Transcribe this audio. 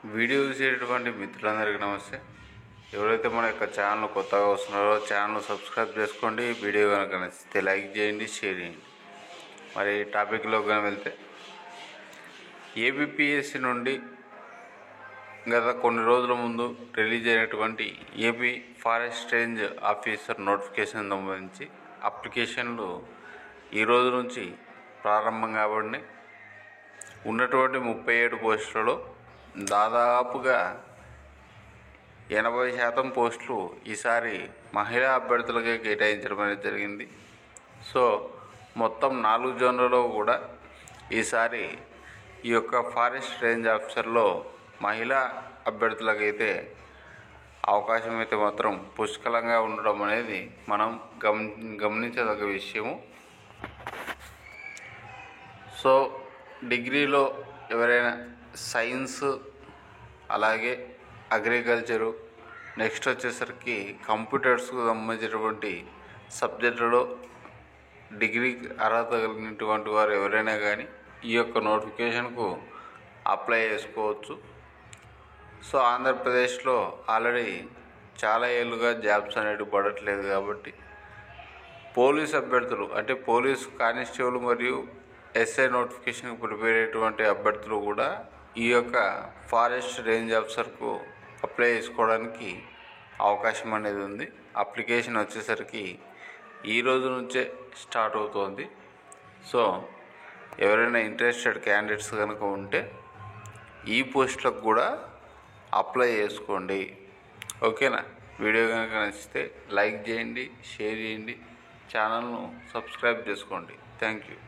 Video చూసేటటువంటి మిత్రులందరికీ నమస్తే. ఎవరైతే మన యొక్క ఛానల్ కొత్తగా వస్తున్నారో ఛానల్ సబ్స్క్రైబ్ చేసుకోండి. వీడియో కనుక నచ్చితే లైక్ చేయండి, షేర్ చేయండి. మరి టాపిక్లో కనుక వెళ్తే, ఏబిపిఎస్సి నుండి గత కొన్ని రోజుల ముందు రిలీజ్ అయినటువంటి AP forest range officer notification సంబంధించి అప్లికేషన్లు ఈ రోజు నుంచి ప్రారంభం కాబడినాయి. ఉన్నటువంటి 37 పోస్టులలో దాదాపుగా 80% పోస్టులు ఈసారి మహిళా అభ్యర్థులకే కేటాయించడం అనేది జరిగింది. సో మొత్తం 4 జోన్లలో కూడా ఈసారి ఈ యొక్క ఫారెస్ట్ రేంజ్ ఆఫీసర్లో మహిళా అభ్యర్థులకైతే అవకాశం అయితే మాత్రం పుష్కలంగా ఉండడం అనేది మనం గమనించదగ్గ విషయము. సో డిగ్రీలో ఎవరైనా సైన్స్, అలాగే అగ్రికల్చరు, నెక్స్ట్ వచ్చేసరికి కంప్యూటర్స్కు సంబంధించినటువంటి సబ్జెక్టులలో డిగ్రీ అర్హత కలిగినటువంటి వారు ఎవరైనా కానీ ఈ యొక్క నోటిఫికేషన్కు అప్లై చేసుకోవచ్చు. సో ఆంధ్రప్రదేశ్లో ఆల్రెడీ చాలా ఏళ్ళుగా జాబ్స్ అనేవి పడట్లేదు కాబట్టి పోలీస్ అభ్యర్థులు అంటే పోలీస్ కానిస్టేబుల్ మరియు ఎస్ఐ నోటిఫికేషన్కి ప్రిపేర్ అయ్యేటువంటి అభ్యర్థులు కూడా ఈ యొక్క ఫారెస్ట్ రేంజ్ ఆఫీసర్కు అప్లై చేసుకోవడానికి అవకాశం అనేది ఉంది. అప్లికేషన్ వచ్చేసరికి ఈ రోజు నుంచే స్టార్ట్ అవుతుంది. సో ఎవరైనా ఇంట్రెస్టెడ్ క్యాండిడేట్స్ కనుక ఉంటే ఈ పోస్టులకు కూడా అప్లై చేసుకోండి. ఓకేనా? వీడియో కనుక నచ్చితే లైక్ చేయండి, షేర్ చేయండి, ఛానల్ను సబ్స్క్రైబ్ చేసుకోండి. Thank you.